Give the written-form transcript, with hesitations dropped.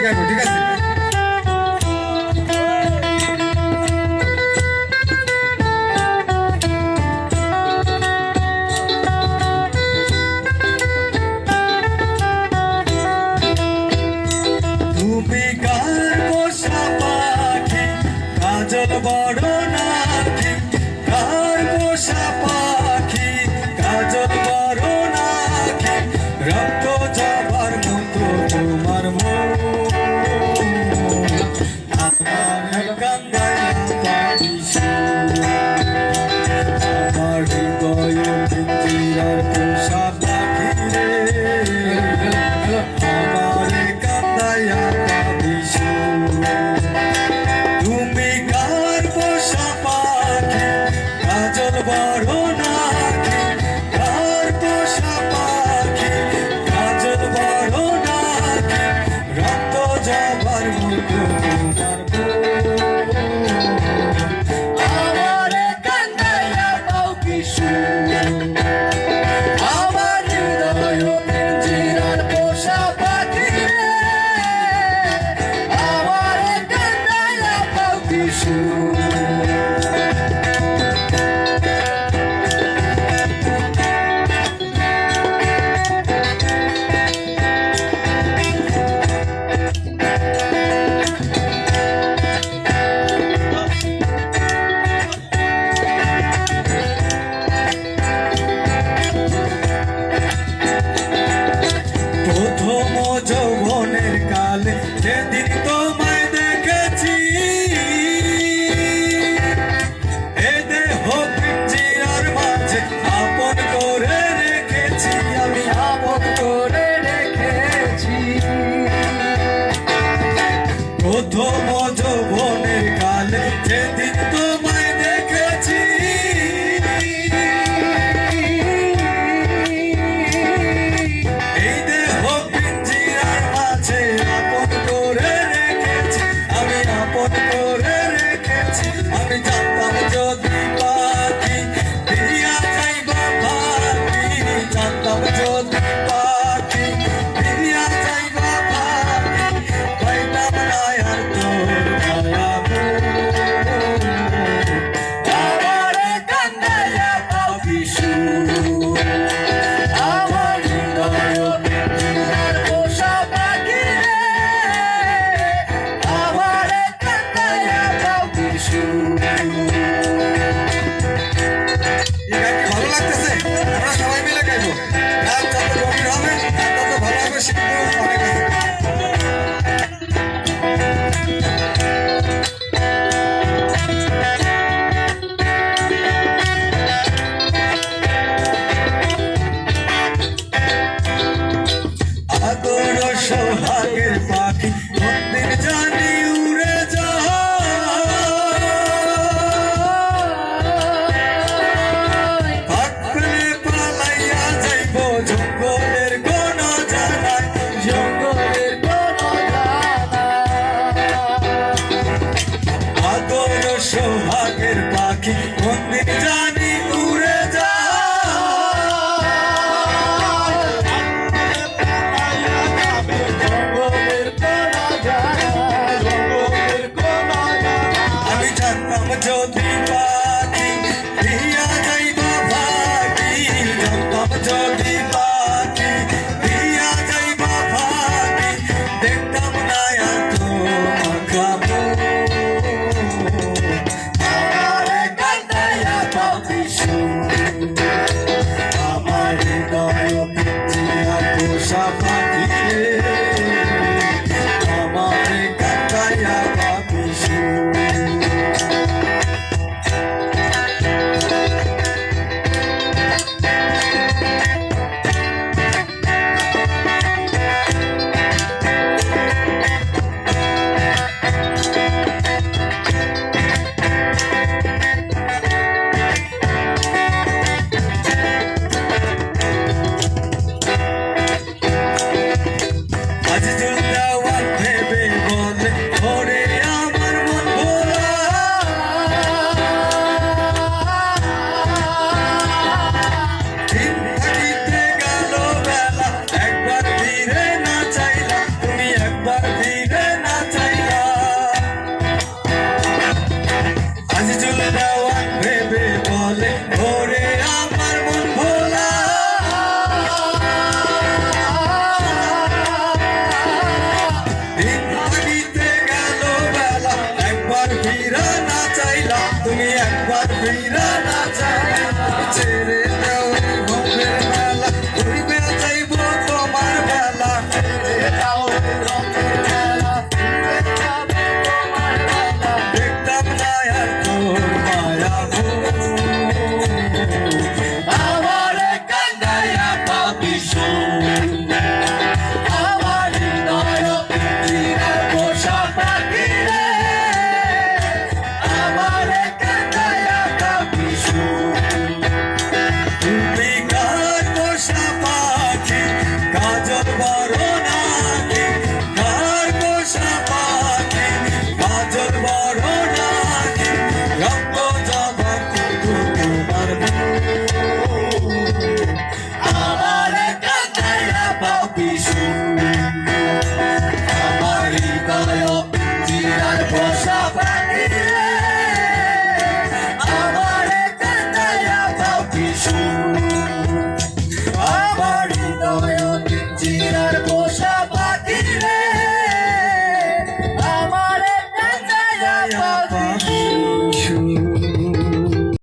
গাইবো, ঠিক আছে? তুমি কার পোষা পাখি, কাজল বড় নাকি? কার পোষা পাখি, কাজল বড় নাকি? রক্ত জবার মতো তোমার মন, আমার কান্দায় পাখিসু, আমার হৃদয় পিঞ্জিরার পোষা পাখি রে, আমার কান্দায় পাখিসু। তুমি কার পোষা পাখি, কাজল বড় নাকি? কার পোষা পাখি, কাজল বড় নাকি? রক্ত জবার মতো তোমার আমারে কান্দাইয়া পাখিসু, আমার হৃদয় পিঞ্জিরার পোষা পাখি রে, আমারে কান্দাইয়া পাখিসু। প্রথম যৌবনের কালে যেদিন তোমায় দেখেছি, এ দেহ পিঞ্জিরার মাঝে আপন করে রেখেছি, আমি আপন করে রেখেছি। প্রথম যৌবনের কালে যেদিন তোমায় দেখেছি, এই দেহ পিঞ্জিরার মাঝে আপন করে রেখেছি, আমি আপন করে রেখেছি। আমি জানতাম যদি পাখি ফিরিয়া যাইবা পাখি, জানতাম যদি পাখি ফিরিয়া যাইবা পাখি, পাইতাম না আর তোর মায়া আমারে কান্দাইয়া পাখিসু, আমার হৃদয় পিঞ্জিরার পোষা পাখি রে, আমারে কান্দাইয়া পাখিসু। এই গান কি ভালো লাগতেছে? আমরা সবাই মিলে গাইবো। গান যত গভীর হবে গান তত ভালো হবে, শিখতেও অনেক আছে। আদর সোহাগের পাখি কোনদিন জানি উড়ে যায়, থাকলে পালাইয়া যাইব জঙ্গলের কোন জানায়, জঙ্গলের কোন জানায়। আদর সোহাগের পাখি কোনদিন জানি উড়ে যায়, আমি জানতাম যদি পাখি ফিরিয়া যাইবা পাখি, জানতাম যদি পাখি ফিরিয়া যাইবা পাখি, দেখতাম না আর তোমার খাবো, আমারে কান্দাইয়া পাখিসু, আমার হৃদয় পিঞ্জিরার পোষা পাখি রে, আমারে কান্দাইয়া পাখিসু। একবার ফিরে আমার